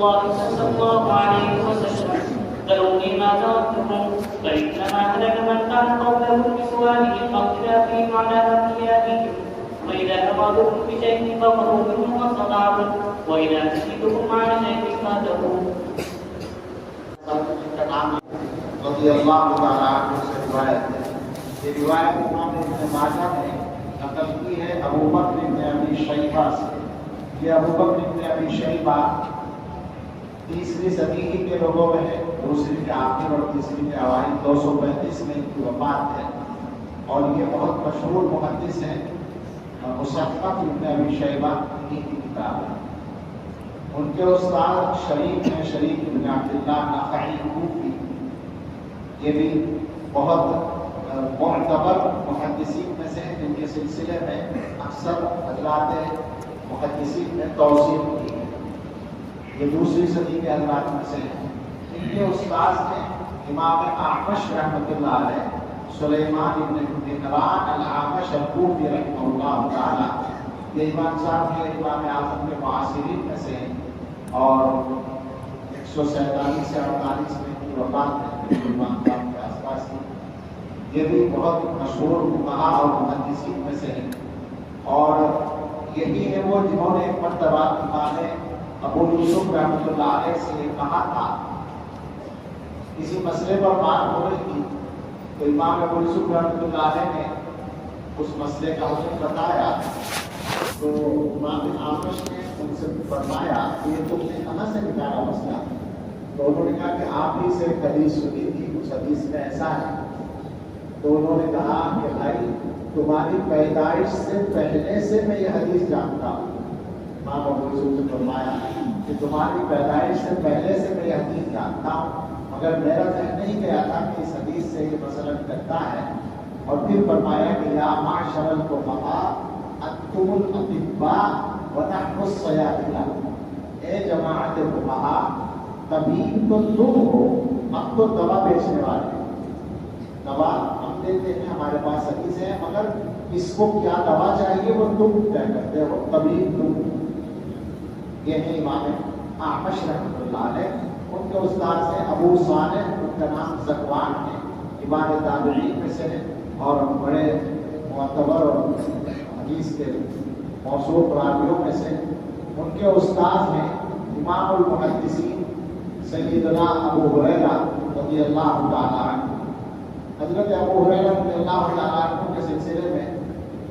الله صلى الله عليه وسلم ذروني ما تركتكم فإنما هلك من كان قبلهم بسؤالهم أو اختلافهم على أنبيائهم وإذا أمرهم بشيء فقروا منه ما استطعتم وإذا نهيتكم عن شيء فاتقوا. رضی اللہ تعالیٰ عنہ سے روایت ہے. یہ روایت امام ابن ماجہ نے نقل کی ہے ابو بکر بن ابی شیبہ سے. یہ ابو بکر بن ابی شیبہ تیسری صدی کے لوگوں میں ہے. دوسری کے آخر اور تیسری کے اوائل 235 میں ان کی وفات ہے اور یہ بہت مشہور محدث ہیں. مصنف ابن ابی شیبہ کی کتاب ہے. ان کے استاد شریک ہیں شریک ابن عبداللہ نخعی کوفی. یہ بھی بہت معتبر محدثین میں سے ہیں جن کے سلسلے میں اکثر حضرات محدثین نے توثیق کی ہے. یہ دوسری صدی کے حضرات میں سے ہیں. ان کے استاد ہیں امام اعمش رحمۃ اللہ علیہ سلیمان ابن مہران الاعمش الکوفی رحمہ اللہ تعالی. یہ امام صاحب کے امام اعظم کے معاصرین میں سے ہیں اور 147 سے 48 میں ان کی وفات ہے امام صاحب کے آس پاس. یہ بھی بہت مشہور فقہا اور محدثین میں سے ہیں اور یہی ہے وہ جنہوں نے ایک مرتبہ امام ابو یوسف رحمۃ اللہ علیہ سے کہا تھا. کسی مسئلے پر بات ہو رہی تھی تو امام ابو یوسف رحمۃ اللہ علیہ نے اس مسئلے کا حکم بتایا تو امام اعمش نے ان سے فرمایا کہ یہ تم نے کہاں سے نکالا مسئلہ. تو انہوں نے کہا کہ آپ ہی سے ایک حدیث سنی تھی, اس حدیث میں ایسا ہے. تو انہوں نے کہا کہ بھائی تمہاری پیدائش سے پہلے سے میں یہ حدیث جانتا ہوں. امام ابو یوسف نے فرمایا کہ تمہاری پیدائش سے پہلے سے میں یہ حدیث جانتا ہوں مگر میرا ذہن نہیں گیا تھا کہ اس حدیث سے یہ مسئلہ کرتا ہے. اور پھر فرمایا کہ یا معشر الفقہاء انتم الاطباء ونحن الصیادلہ. اے جماعت فقہاء طبیب تو تم ہو, ہم تو دوا بیچنے والے ہیں. دوا ہم دیتے ہیں, ہمارے پاس حدیث ہے مگر اس کو کیا دوا چاہیے وہ تم طے کرتے ہو, طبیب تم. یہ ہے امام اعمش رحمۃ اللہ علیہ. ان کے استاد سے ابو صالح, ان کا نام ذکوان ہے, امام تابعین میں سے ہیں اور بڑے معتبر اور حدیث کے موثوق راویوں میں سے. ان کے استاد ہیں امام المحدثین سیدنا ابو ہریرہ رضی اللہ تعالیٰ عنہ. حضرت ابو ہریرہ رضی اللہ تعالیٰ عنہ کے سلسلے میں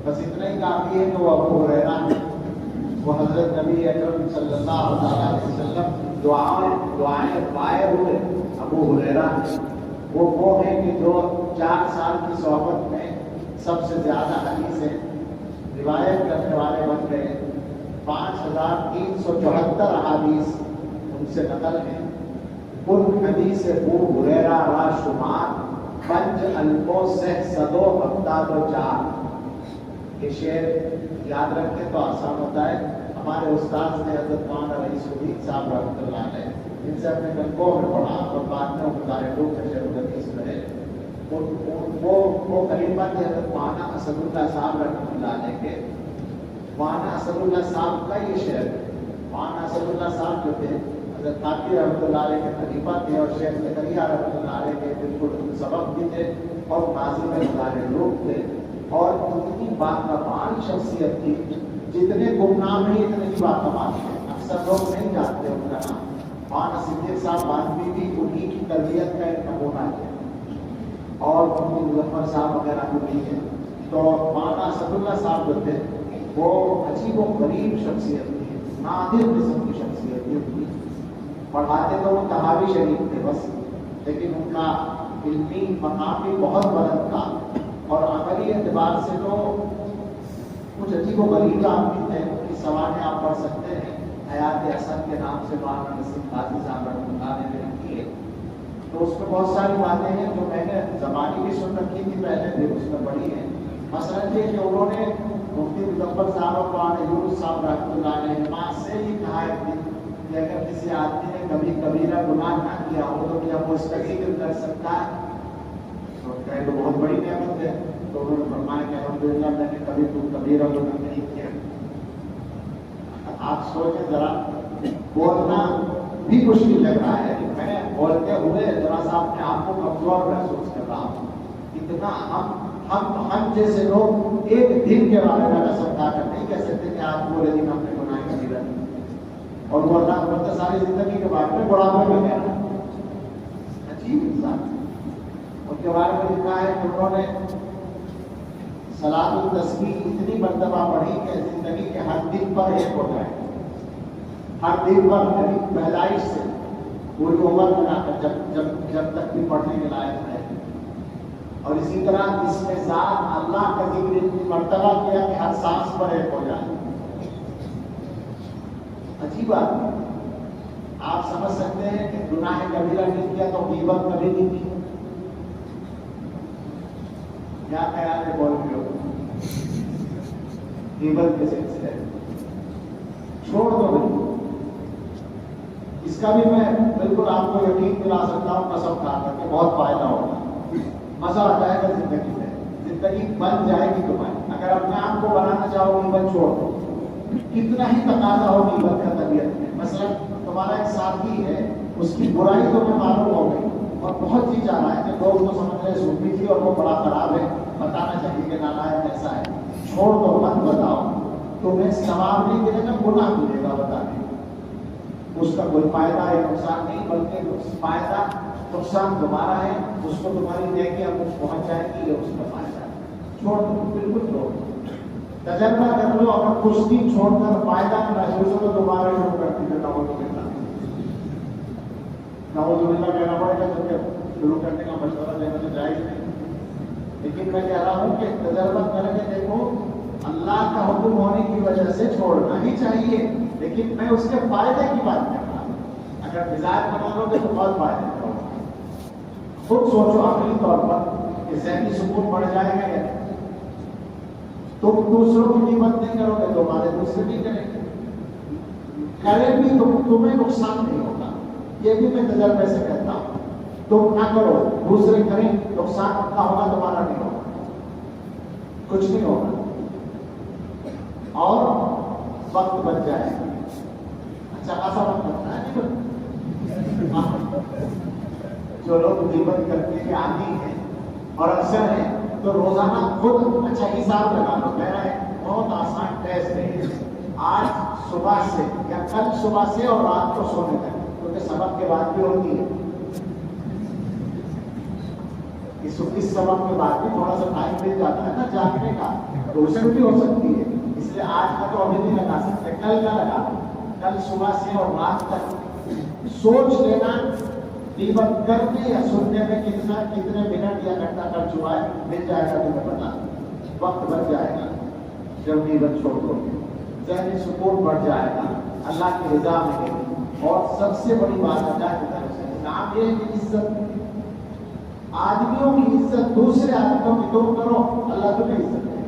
بس اتنا ہی کافی ہے کہ وہ ابو ہریرہ وہ حضرت نبی اکرم صلی اللہ علیہ وسلم دعائیں پائے ہوئے ابو ہریرہ وہ ہیں کہ جو 4 سال کی صحبت میں سب سے زیادہ حدیثیں روایت کرنے والے بن گئے. 5374 احادیث ان سے نقل ہیں. کل حدیث ابو ہریرہ را شمار 5674. یہ شعر یاد رکھیں تو آسان ہوتا ہے. ہمارے استاد نے حضرت مولانا رئیس الدین صاحب رحمۃ اللہ علیہ جن سے اپنے گنگوں میں پڑھا اور بعد میں مطالعوں کے شعر الحدیث میں وہ خلیفہ تھے حضرت مولانا اسد اللہ صاحب رحمۃ اللہ علیہ کے. مولانا اسد اللہ صاحب کا یہ شعر ہے. مولانا اسد اللہ صاحب جو تھے حضرت قادری رحمۃ اللہ علیہ کے خلیفہ تھے اور شیخ زکریا رحمۃ اللہ علیہ کے بالکل سبق بھی تھے اور ناظم مظاہر لوگ تھے اور اتنی باکمال شخصیت تھی. جتنے گمنام ہیں اتنے ہی باکمال ہیں. اکثر لوگ نہیں جانتے ان کا نام. مولانا صدیق صاحب بانوی بھی انہیں کی تربیت کا ایک نمونہ ہے اور مظفر صاحب وغیرہ بھی نہیں ہے. تو مولانا اسد اللہ صاحب جو تھے وہ عجیب و غریب شخصیت تھی, نادر قسم کی شخصیت تھی. پڑھاتے تو وہ تحاوی شریف تھے بس, لیکن ان کا علمی مقام بھی بہت بلند تھا اور عملی اعتبار سے تو کچھ عجیب و غریب آدمی تھے. ان کی سوانح آپ پڑھ سکتے ہیں. حیات حسن کے نام سے مولانا نصیر قاضی صاحب رحمۃ اللہ نے لکھی ہے. تو اس میں بہت ساری باتیں ہیں جو میں نے زبانی بھی سن رکھی تھی پہلے بھی اس میں پڑھی ہے. مثلا یہ کہ انہوں نے مفتی مظفر صاحب اور مولانا یونس صاحب رحمۃ اللہ علیہ ماں سے یہ کہا ہے کہ اگر کسی آدمی نے کبھی کبیرہ گناہ نہ کیا ہو تو کیا وہ استغفار کر سکتا ہے؟ تو کہے تو بہت بڑی نعمت ہے. تو انہوں نے فرمایا کہ الحمدللہ میں نے کبھی کبیرہ گناہ نہیں کیا. آپ سوچیں ذرا, بولنا بھی مشکل لگ رہا ہے کہ میں بولتے ہوئے ذرا سا اپنے آپ کو کمزور محسوس کر رہا ہوں. اتنا ہم جیسے لوگ ایک دن کے بارے میں قسم کھا کر نہیں کہہ سکتے کہ آج پورے دن ہم نے گناہ کی رہی اور وہ اللہ کو ساری زندگی کے بارے میں بڑھاپے میں کہہ رہا ہے. عجیب انسان. ان کے بارے میں لکھا ہے کہ انہوں نے صلاۃ التسبیح اتنی مرتبہ پڑھی کہ زندگی کے ہر دن پر ایک ہو جائے. ہر دن پر پیدائش سے پوری عمر بنا کر جب تک بھی پڑھنے کے لائق ہے. اور اسی طرح اس میں ذات اللہ کا ذکر اتنی مرتبہ کیا کہ ہر سانس پر ایک ہو جائے. عجیب بات ہے. آپ سمجھ سکتے ہیں کہ گناہ کبیرہ نہیں کیا تو غیبت کبھی نہیں کی. کیا خیال ہے بول رہے ہو غیبت کے سلسلے چھوڑ دو نہیں. اس کا بھی میں بالکل آپ کو یقین دلا سکتا ہوں قسم کھا کر کے بہت فائدہ ہوگا. مزہ آ جائے گا زندگی میں. زندگی بن جائے گی تمہاری. اگر اپنے آپ کو بنانا چاہو غیبت چھوڑ دو. کتنا ہی تقاضا ہو غیبت کا طبیعت میں. مثلا تمہارا ایک ساتھی ہے, اس کی برائی تمہیں معلوم ہو گئی اور بہت جی چاہ رہا ہے کہ لوگ تو سمجھ رہے صوفی تھی اور وہ بڑا خراب ہے, بتانا چاہیے کہ نالائق ایسا ہے. چھوڑ دو, مت بتاؤ. تمہیں ثواب نہیں ملے گا, گناہ ملے گا بتانے. اس کا کوئی فائدہ یا نقصان نہیں, بلکہ فائدہ نقصان تمہارا ہے. اس کو تمہاری نیکیاں کچھ پہنچ جائے گی, یہ اس کا فائدہ ہے. چھوڑ دو, بالکل چھوڑ دو. تجربہ کر لو. اگر کچھ دن چھوڑ کر فائدہ محسوس ہو تو دوبارہ شروع کرتی ہے. نعوذ باللہ کہنا پڑے گا تو کیا شروع کرنے کا مشورہ دینا تو جائز نہیں. لیکن میں کہہ رہا ہوں کہ تجربہ کر کے دیکھو, اللہ کا حکم ہونے کی وجہ سے چھوڑنا ہی چاہیے, لیکن میں اس کے فائدے کی بات کر رہا ہوں. اگر مزاج بنا لو گے تو بہت فائدے کرو. خود سوچو عقلی طور پر کہ ذہنی سکون بڑھ جائے گا یا نہیں. تم دوسروں کی قیمت نہیں کرو گے تو ہمارے دوسرے بھی کریں گے. کرے بھی تو تمہیں نقصان نہیں ہوگا. یہ بھی میں تجربے سے کہتا ہوں. تم نہ کرو, دوسرے کریں, نقصان اپنا ہوگا, تمہارا نہیں ہوگا. کچھ نہیں ہوگا. اور وقت بچ جائے گا. اچھا خاصا وقت بچتا ہے. جو لوگ غیبت کرنے کے عادی ہیں اور اکثر ہیں تو روزانہ خود اچھا حساب لگا لو. میرا ایک بہت آسان ٹیسٹ ہے. آج صبح سے یا کل صبح سے اور رات کو سونے تک, کیونکہ سبق کے بعد بھی ہوتی ہے, اس سبق کے بعد بھی تھوڑا سا ٹائم مل جاتا ہے نا جاگنے کا, تو اس میں بھی ہو سکتی ہے. اس لیے آج کا تو ابھی نہیں لگا سکتے, کل کا لگا. کل صبح سے اور رات تک سوچ لینا غیبت کرنے یا سننے میں کتنے منٹ یا گھنٹہ کر چکا ہے, مل جائے گا تمہیں پتا. وقت بچ جائے گا جب غیبت چھوڑ دو. ذہنی سکون بڑھ جائے گا, اللہ کی رضا ملے گی. اور سب سے بڑی بات اللہ کی طرف سے نام یہ ہے کہ عزت, آدمیوں کی عزت دوسرے آدمیوں کی تم کرو, اللہ تمہیں عزت دے گا.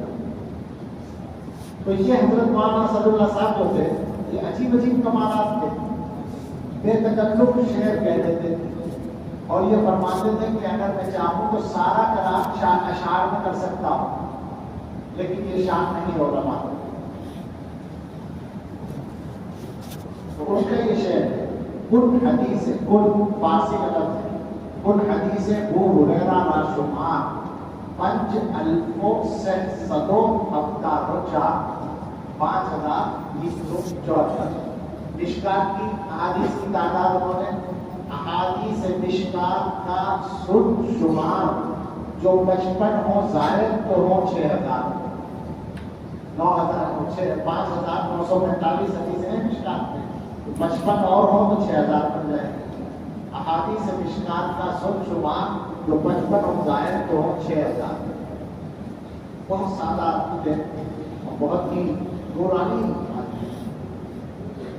تو یہ حضرت مولانا صلی اللہ صاحب جو تھے, یہ عجیب عجیب کمالات تھے. بے تکلف شعر کہہ دیتے تھے اور یہ فرماتے تھے کہ اگر میں چاہوں تو سارا کلام اشعار میں کر سکتا ہوں, لیکن یہ شان نہیں ہوگا. معلوم تو اس کا یہ شعر ہے, کن حدیث, کن فارسی کا لفظ ہے, کن حدیث ابو ہریرہ را شمار, پنج الفو سے صدوں ہفتہ رچا, 5164. مشکات کی احادیث کی تعداد انہوں نے احادیث مشکات کا سن شمار جو 55 ہو زائد تو ہو 6000, 5945 حدیثیں ہیں مشکات میں, 55 اور ہو تو 6000 بن جائے گا. احادیث مشکات کا سن شمار جو 55 ہو زائد تو ہو 6000. بہت سادہ تھے اور بہت ہی نورانی.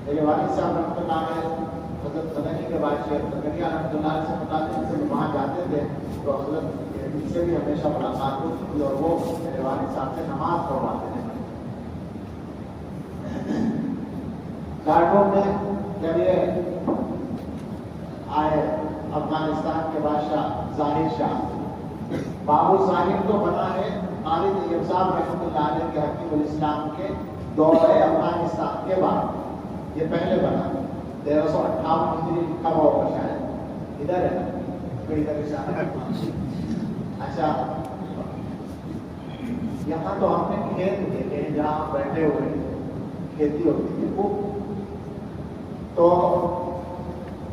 میرے والد صاحب رحمۃ اللہ علیہ حضرت مدنی کے بعد شیخ زکریا رحمۃ اللہ علیہ سے متعلق سے وہاں جاتے تھے تو حضرت ان سے بھی ہمیشہ ملاقات ہوتی تھی اور وہ میرے والد صاحب سے نماز پڑھواتے ہیں. کارٹون میں جب یہ آئے افغانستان کے بادشاہ ظاہر شاہ, بابو ظاہر تو بنا ہے خالد ایوب صاحب رحمۃ اللہ علیہ کے حکیم الاسلام کے دور افغانستان کے بعد, یہ پہلے بنا. 1358 ہجری لکھا ہوا ہوگا شاید، ادھر ہے نا ادھر اشارہ۔ اچھا یہاں تو ہم نے کھیت دیکھے ہیں جہاں بیٹھے ہوئے کھیتی ہوتی تھی وہ، تو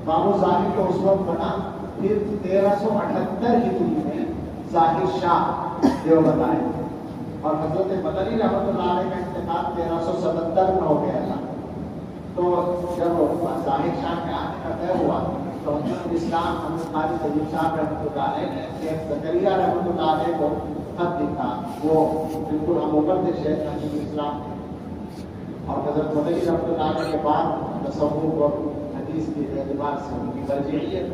بابو ظاہر تو اس وقت بنا، پھر 1378 ہجری میں ظاہر شاہ دیوبند آئے اور حضرت مدنی رحمۃ اللہ علیہ کا انتقال 1377 میں ہو گیا تھا۔ تو جب ظاہر شاہ کے آنے کا طے ہوا تو حضرت اسلام حضرت قاضی طیب صاحب رحمۃ اللہ علیہ نے شیخ زکریا رحمۃ اللہ علیہ کو خط لکھا، وہ بالکل ہم عمر تھے شیخ حضرت اسلام، اور حضرت مدنی رحمۃ اللہ علیہ کے بعد تصوف اور حدیث کے اعتبار سے ان کی ترجیحیت،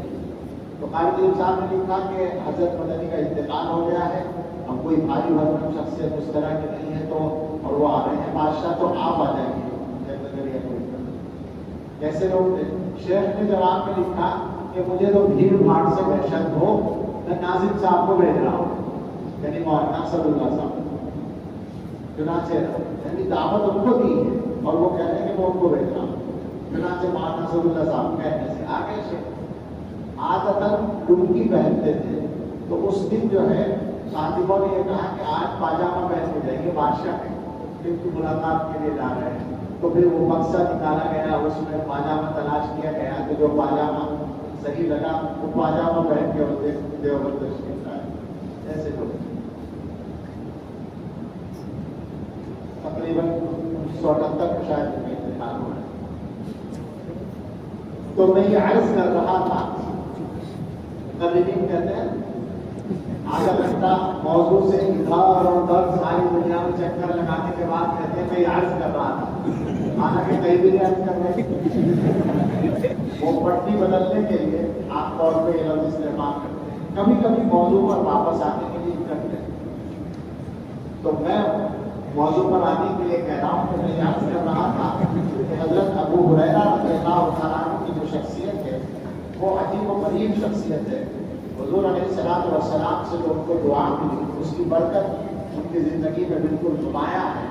تو قاضی طیب صاحب نے لکھا کہ حضرت مدنی کا انتقال ہو گیا ہے، اب کوئی بھاری بھرکم شخصیت اس طرح کی نہیں ہے، تو اور وہ آ رہے ہیں بادشاہ، تو آپ آ جائیں گے۔ کیسے لوگ تھے؟ شیخ نے جواب میں لکھا کہ مجھے تو بھیڑ بھاڑ سے وحشت ہو، میں ناظم صاحب کو بھیج رہا ہوں، یعنی مولانا صد اللہ صاحب، چنانچہ یعنی دعوت ان کو دی ہے اور وہ کہہ رہے ہیں کہ میں ان کو بھیج رہا ہوں، چنانچہ مولانا صد اللہ صاحب کہنے سے آگے شیخ عادتاً لنگی پہنتے تھے، تو اس دن جو ہے خاطبوں نے یہ کہا کہ آج پاجامہ پہن کے جائیں گے بادشاہ کے، ان کی ملاقات کے لیے جا رہے ہیں، تو پھر وہ بکسا نکالا گیا، اس میں پاجامہ تلاش کیا گیا، تو جو پاجامہ صحیح لگا وہ پاجامہ پہن کے ہوتے دیوبند تشریف لائے۔ ایسے لوگ تقریباً 1978 میں شاید ان کا انتقال ہوا ہے۔ تو میں یہ عرض کر رہا تھا، ترجمہ کہتے ہیں آدھا گھنٹہ موضوع سے ادھر اور ادھر ساری دنیا میں چکر لگانے کے بعد کہتے ہیں میں یہ عرض کر رہا تھا، حالانکہ کہیں بھی نہیں عرض کر رہے، وہ پٹی بدلنے کے لیے عام طور پہ یہ لفظ استعمال کرتے ہیں، کبھی کبھی موضوع پر واپس آنے کے لیے کرتے ہیں۔ تو میں موضوع پر آنے کے لیے کہہ رہا ہوں کہ میں یہ عرض کر رہا تھا کہ حضرت ابو ہریرہ رضی اللہ تعالیٰ عنہ کی جو شخصیت ہے وہ عجیب و غریب شخصیت ہے۔ حضور علیہ الصلوۃ والسلام سے جو ان کو دعا ملی اس کی برکت ان کی زندگی میں بالکل نمایاں ہے،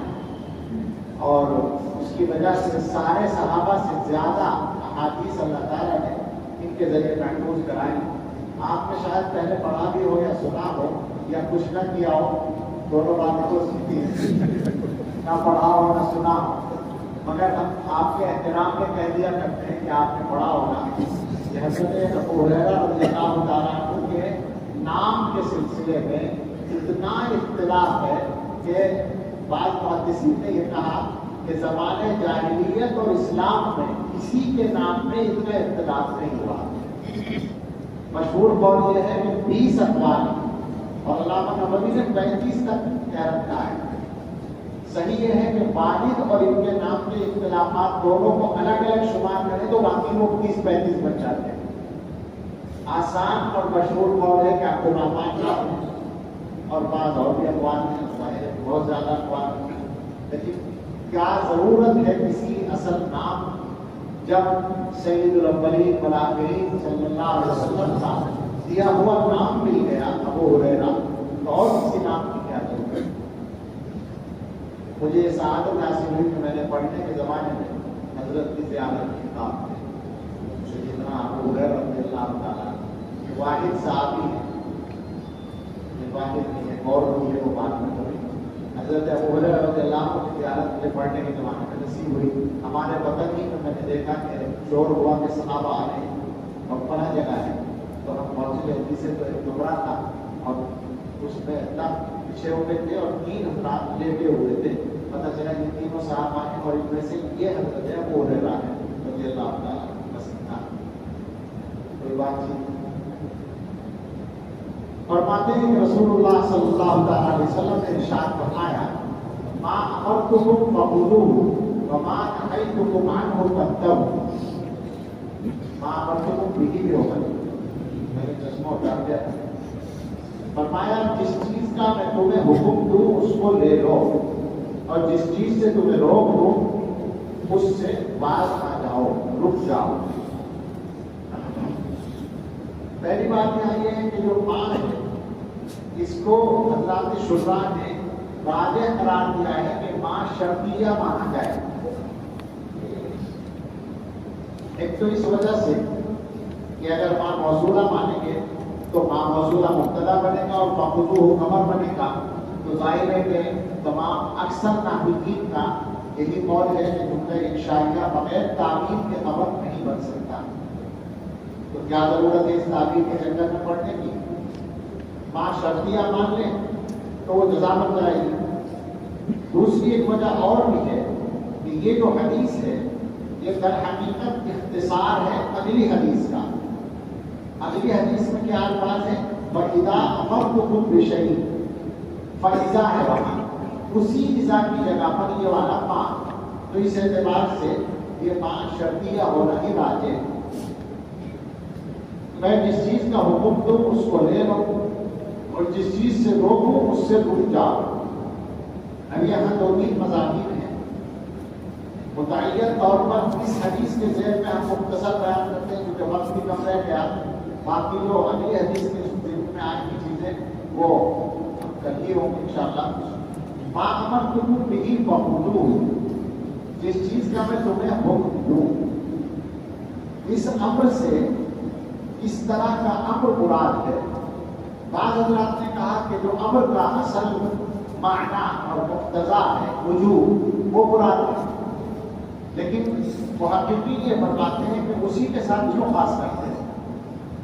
اور اس کی وجہ سے سارے صحابہ سے زیادہ احادیث اللہ تعالیٰ نے ان کے ذریعے محفوظ کرائی۔ آپ نے شاید پہلے پڑھا بھی ہو یا سنا ہو یا کچھ نہ کیا ہو، دونوں باتیں تو سنتی ہیں، نہ پڑھا ہو نہ سنا ہو، مگر ہم آپ کے احترام میں کہہ دیا کرتے ہیں کہ آپ نے پڑھا ہوگا کہ حضرت ابو ہریرہ رضی اللہ تعالیٰ عنہ کے نام کے سلسلے میں اتنا اختلاف ہے کہ بعض محدثین نے یہ کہا کہ زمانہ جاہلیت اور اسلام میں کسی کے نام میں اتنا اختلاف نہیں ہوا۔ مشہور قول یہ ہے کہ 20 اقوال، اور علامہ نووی نے 35 تک کہہ رکھا ہے۔ صحیح یہ ہے کہ والد اور ان کے نام کے اختلافات دونوں کو الگ الگ شمار کریں تو باقی وہ 30-35 بن جاتے ہیں۔ آسان اور مشہور قول ہے کہ عبد الرحمن نام ہے، اور بعض اور بھی اقوال ہیں، بہت زیادہ اقوال ہیں، لیکن کیا ضرورت ہے کسی اصل نام جب سید الاولین والآخرین صلی اللہ علیہ وسلم کا دیا ہوا نام مل گیا ابو ہریرہ، تو اور کسی نام کی کیا ضرورت ہے؟ مجھے یہ سعادت حاصل ہوئی کہ میں نے پڑھنے کے زمانے میں حضرت کی زیارت کی کتاب ہے، سیدنا ابو ہریرہ رضی اللہ تعالیٰ واحد صحابی ہے، یہ واحد نہیں ہے، اور بھی ہے، وہ بات میں کبھی حضرت ابو ہریرہ رضی اللہ عنہ کی زیارت مجھے پڑھنے کے زمانے میں نصیب ہوئی۔ ہمارے وطن ہی میں نے دیکھا کہ شور ہوا کہ صحابہ آ رہے ہیں اور پناہ جگہ ہے، تو ہم پہنچ گئے، سے تو ایک کمرہ تھا اور اس میں پیچھے ہوئے تھے اور 3 افراد لیٹے ہوئے تھے، پتہ چلا کہ تینوں صحابہ ہیں اور ان میں سے یہ حضرت ابو ہریرہ ہے رضی اللہ تعالیٰ عنہ۔ کوئی بات نہیں، فرماتے ہیں کہ رسول اللہ صلی اللہ تعالیٰ علیہ وسلم نے ارشاد فرمایا ما امرتکم فخذوہ وما نہیتکم عنہ فانتہوا۔ ما امرتکم بھی ہوگا، میرے چشمہ اتار گیا، فرمایا جس چیز کا میں تمہیں حکم دوں اس کو لے لو، اور جس چیز سے تمہیں روک دوں اس سے باز آ جاؤ، رک جاؤ۔ پہلی بات یہاں یہ ہے کہ جو ماں ہے اس کو حضرات شراح نے واضح قرار دیا ہے کہ ماں شرطیہ مانا جائے، ایک تو اس وجہ سے کہ اگر ماں موصولہ مانیں گے تو ماں موصولہ مبتدا بنے گا اور فخذوہ خبر بنے گا، تو ظاہر ہے کہ تمام اکثر ناحقین کا یہی قول ہے کہ جملہ انشائیہ بغیر تعبیر کے خبر نہیں بن سکتا۔ تو کیا ضرورت ہے اس تعبیر کے چکر میں پڑھنے کی؟ ماں شرطیہ مان لیں تو وہ جزا بن جائے گی۔ دوسری ایک وجہ اور بھی ہے کہ یہ جو حدیث ہے یہ در حقیقت اختصار ہے اگلی حدیث کا۔ اگلی حدیث میں کیا الفاظ ہے؟ فَإِذَا أَمَرْتُكُم بِشَيْءٍ، فَإِذَا ہے وہاں، اسی اذا کی جگہ پر یہ والا ماں، تو اس اعتبار سے یہ ماں شرطیہ ہونا ہی راجع۔ میں جس چیز کا حکم دوں اس کو لے لو اور جس چیز سے روکوں اس سے رک جاؤ۔ اب یہاں دو تین مضامین ہیں، متعین طور پر اس حدیث کے ذیل میں ہم مختصر بیان کرتے ہیں کیونکہ وقت بھی کم رہ گیا۔ باقی جو اگلی حدیث کے ذیل میں آئیں گی چیزیں وہ ہم کل ہی ہوں گے انشاءاللہ۔ ماں امرتکم بہ فخذوہ، جس چیز کا میں تمہیں حکم دوں، اس امر سے اس طرح کا امر مراد ہے۔ بعض حضرات نے کہا کہ جو امر کا اصل معنی اور مقتضا ہے وجوب، وہ مراد ہے، لیکن محققین یہ فرماتے ہیں کہ اسی کے ساتھ کیوں خاص کرتے ہیں؟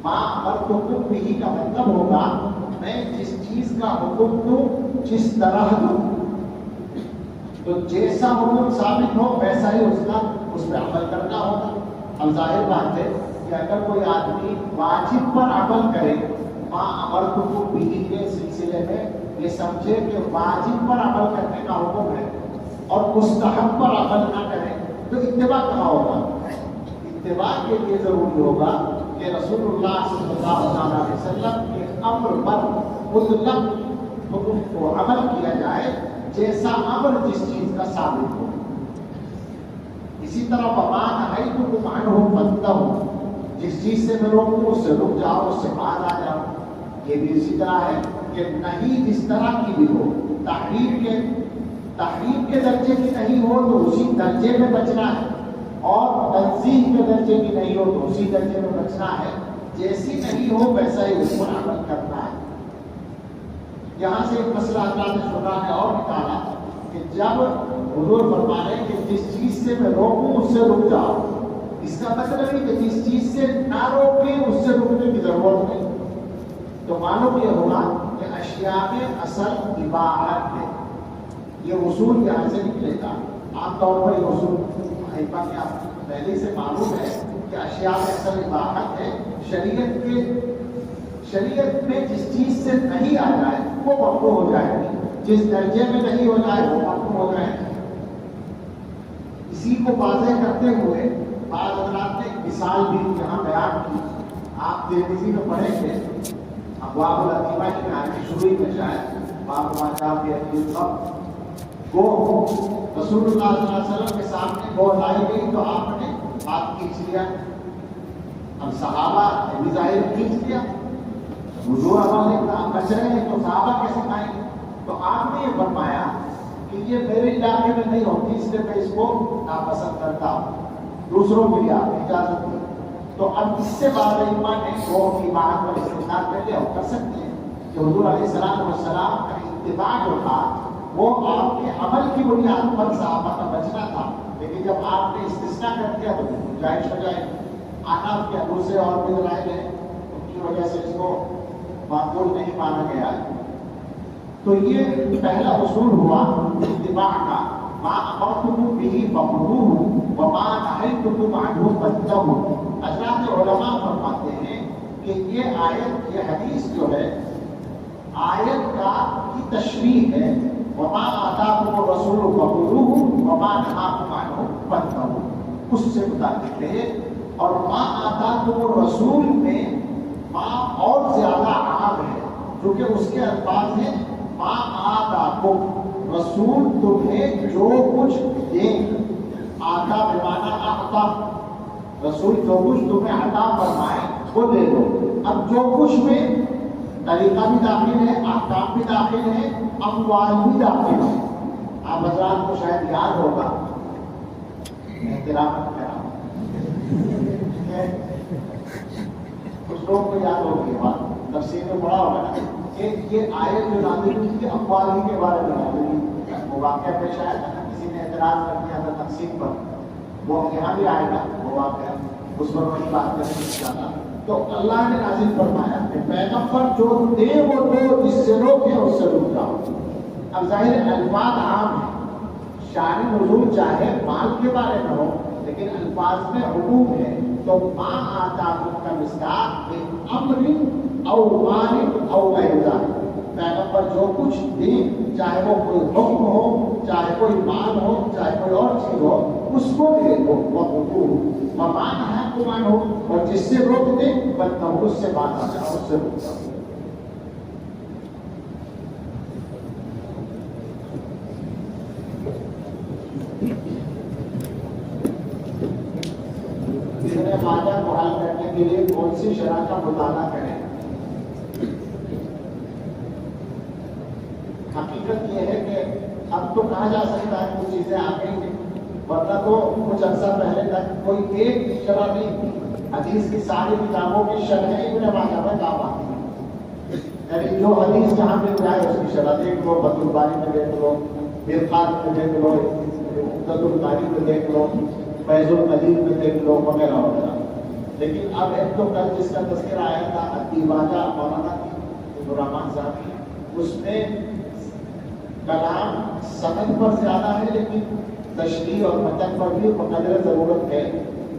ماں امرتکم بہ کا مطلب ہوگا میں جس چیز کا حکم دوں جس طرح دوں، تو جیسا حکم ثابت ہو ویسا ہی اس پہ عمل کرنا ہوگا۔ اب ظاہر بات ہے کہ اگر کوئی آدمی واجب پر عمل کرے، ماں امرتکم بہ کے سلسلے میں یہ سمجھے کہ واجب پر عمل کرنے کا حکم ہے اور مستحب پر عمل نہ کرے، تو اتباع کہاں ہوگا؟ اتباع کے لیے ضروری ہوگا کہ رسول اللہ صلی اللہ علیہ وسلم کے امر پر مطلق حکم کو عمل کیا جائے، جیسا امر جس چیز کا ثابت ہو۔ اسی طرح وما نہیتکم عنہ فانتہوا، جس چیز سے میں روکوں اس سے رک جاؤ، اس سے باہر آ جاؤ۔ یہ بھی اسی طرح ہے کہ نہیں جس طرح کی بھی ہو، تحریم کے درجے کی نہیں ہو تو اسی درجے میں بچنا ہے، اور تنزیہ کے درجے کی نہیں ہو تو اسی درجے میں بچنا ہے، جیسی نہیں ہو ویسا ہی اس پر عمل کرنا ہے۔ یہاں سے ایک مسئلہ اللہ نے سنا ہے اور نکالا کہ جب حضور فرما رہے ہیں کہ جس چیز سے میں روکوں اس سے رک جاؤ، اس کا مطلب ہے کہ جس چیز سے نہ روکیں اس سے رکنے کی ضرورت نہیں۔ تو معلوم یہ ہوگا کہ اشیاء میں اصل اباحت ہے، یہ اصول یہاں سے نکلے گا۔ عام طور پر یہ اصول ائمہ کے پہلے سے معلوم ہے کہ اشیاء میں اصل اباحت ہے۔ شریعت میں جس چیز سے نہیں آ جائے وہ ممنوع ہو جائے گی، جس درجے میں نہیں ہو جائے وہ ممنوع ہو جائے گی۔ اسی کو واضح کرتے ہوئے بعض حضرات نے ایک مثال بھی یہاں بیان کی، آپ ترمذی میں پڑھیں گے ابواب العتیبہ کی کہانی شروع میں شاید باب ما جاء فی اکل الخمر، وہ رسول اللہ صلی اللہ علیہ وسلم کے سامنے وہ لائی گئی تو آپ نے ہاتھ کھینچ لیا۔ اب صحابہ نے بھی ظاہر کھینچ لیا، حضور عمل نے بچ رہے ہیں تو صحابہ کیسے کھائیں گے؟ تو آپ نے یہ فرمایا کہ یہ میرے علاقے میں نہیں ہوتی، اس لیے میں اس کو ناپسند کرتا ہوں، دوسروں کے لیے آپ نے اجازت دی۔ تو اب اس سے بعد ائمہ نے وہ کی بات پر استدلال کر لیا، کر سکتے ہیں کہ حضور علیہ السلام کا اتباع جو تھا وہ آپ کے عمل کی بنیاد پر صحابہ کا بچنا تھا، لیکن جب آپ نے استثناء کر دیا تو گنجائش ہو جائے گی۔ حنف کے دوسرے اور بھی دلائل ہیں، ان کی وجہ سے اس کو معقول نہیں مانا گیا ہے۔ تو یہ پہلا اصول ہوا اتباع کا، ما امرتکم بہ فخذوہ وما نہیتکم عنہ فانتہوا۔ حضرات علماء فرماتے ہیں کہ یہ آیت، یہ حدیث جو ہے آیت کا کی تشریح ہے، وما آتاکم الرسول فخذوہ وما نہاکم عنہ فانتہوا، اس سے متعلق ہے۔ اور ما آتاکم الرسول میں ما اور زیادہ عام ہے، کیونکہ اس کے الفاظ ہیں ما آتاکم، رسول تمہیں جو کچھ دے، آتا بمانا اعطا، رسول جو کچھ تمہیں عطا فرمائے وہ دے دو۔ اب جو کچھ میں طریقہ بھی داخل ہے، احکام بھی داخل ہے، اموال بھی داخل ہے۔ آپ حضرات کو شاید یاد ہوگا، احترام کرام کچھ لوگوں کو یاد ہوگی بات، تفسیر میں پڑھا ہوگا نا کہ یہ آیت جو نازل ہوئی تھی اموال ہی کے بارے میں نازل ہوئی، وہ واقعہ پیش آیا تھا نا، کسی نے اعتراض کر دیا تھا تقسیم پر، وہ یہاں بھی آئے گا وہ واقعہ، اس پر وہی بات کرنے چاہتا. تو اللہ نے نازل فرمایا کہ پیغمبر جو دے وہ دو، جس سے روکے اس سے رک جاؤ. اب ظاہر الفاظ عام ہیں، شان نزول چاہے مال کے بارے میں ہو لیکن الفاظ میں حکم ہے. تو ماں آتا کا مصداق امر او مال او ایزا، پیغمبر جو کچھ دے چاہے وہ کوئی حکم ہو، چاہے کوئی مال ہو، چاہے کوئی اور چیز ہو، اس کو دے دو. وہ حکم ممان ہے کمان ہو، اور جس سے روک دے بس اس سے بات آ جائے، اس سے روک جاؤ. ماجہ کو حل کرنے کے لیے کون سی شرح کا مطالعہ کریں؟ حقیقت یہ ہے کہ اب تو کہا جا سکتا ہے کچھ چیزیں آ گئی ہیں، ورنہ تو کچھ عرصہ پہلے تک کوئی ایک شرح نہیں تھی. حدیث کی ساری کتابوں کی شرحیں ابن ماجہ میں کام آتی ہیں، یعنی جو حدیث جہاں مل جائے اس کی شرح دیکھ لو، فتح الباری میں دیکھ لو، مرقات میں دیکھ لو، عمدۃ القاری میں دیکھ لو، فیض القدیر میں دیکھ لو، وغیرہ وغیرہ. لیکن اب ایک تو کل جس کا تذکرہ آیا تھا ادیباجہ مولانا کی الرحمان صاحب، اس میں کلام سند پر زیادہ ہے لیکن تشریح اور متن پر بھی بقدر ضرورت ہے،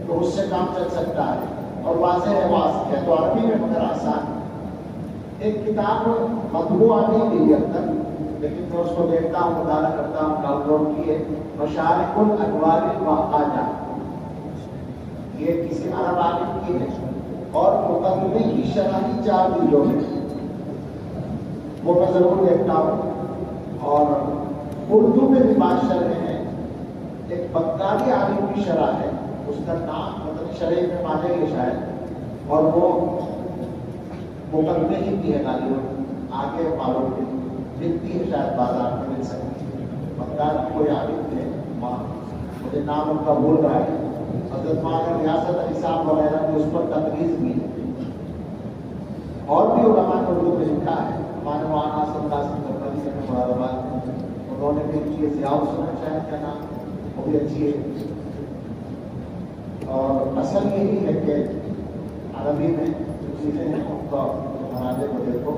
تو اس سے کام چل سکتا ہے اور واضح ہے، واضح ہے تو عربی میں مگر آسان ہے. ایک کتاب مطبوع آ گئی اب تک، لیکن میں اس کو دیکھتا ہوں، مطالعہ کرتا ہوں، ڈاؤن لوڈ کی ہے، مشارق الانوار الواقعہ، یہ کسی عرب عالم کی ہے اور مقدمے کی شرحی 4 جلدوں میں، وہ میں ضرور دیکھتا ہوں. اور اردو میں بھی 5 شرحیں ہیں. ایک بغدادی عالم کی شرح ہے، اس کا نام مطلب شرح میں مانے گے شاید، اور وہ مقدمے ہی کی ہے غالباً، آگے معلوم ملتی ہے شاید بازار میں مل سکتی ہے. بغداد کوئی عالم تھے، مجھے نام ان کا بھول رہا ہے، حضرت مولانا ریاست علی صاحب وغیرہ نے اس پر تقریر کی. اور بھی علماء نے اردو میں لکھا ہے، ہمارے مولانا قاسم قادری نے مراد آباد، انہوں نے بھی لکھی ہے ضیاء السنن شاید کا نام، وہ بھی اچھی ہے. اور اصل یہی ہے کہ عربی میں جو چیزیں ہیں ان کو مناظر کو دیکھو.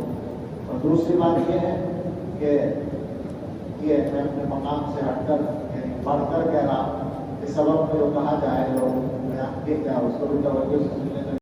اور دوسری بات یہ ہے کہ یہ میں اپنے مقام سے ہٹ کر بڑھ کر کہہ رہا ہوں کہ سبب میں جو کہا جائے لوگ میں آپ کے کیا اس کو بھی توجہ سے سننے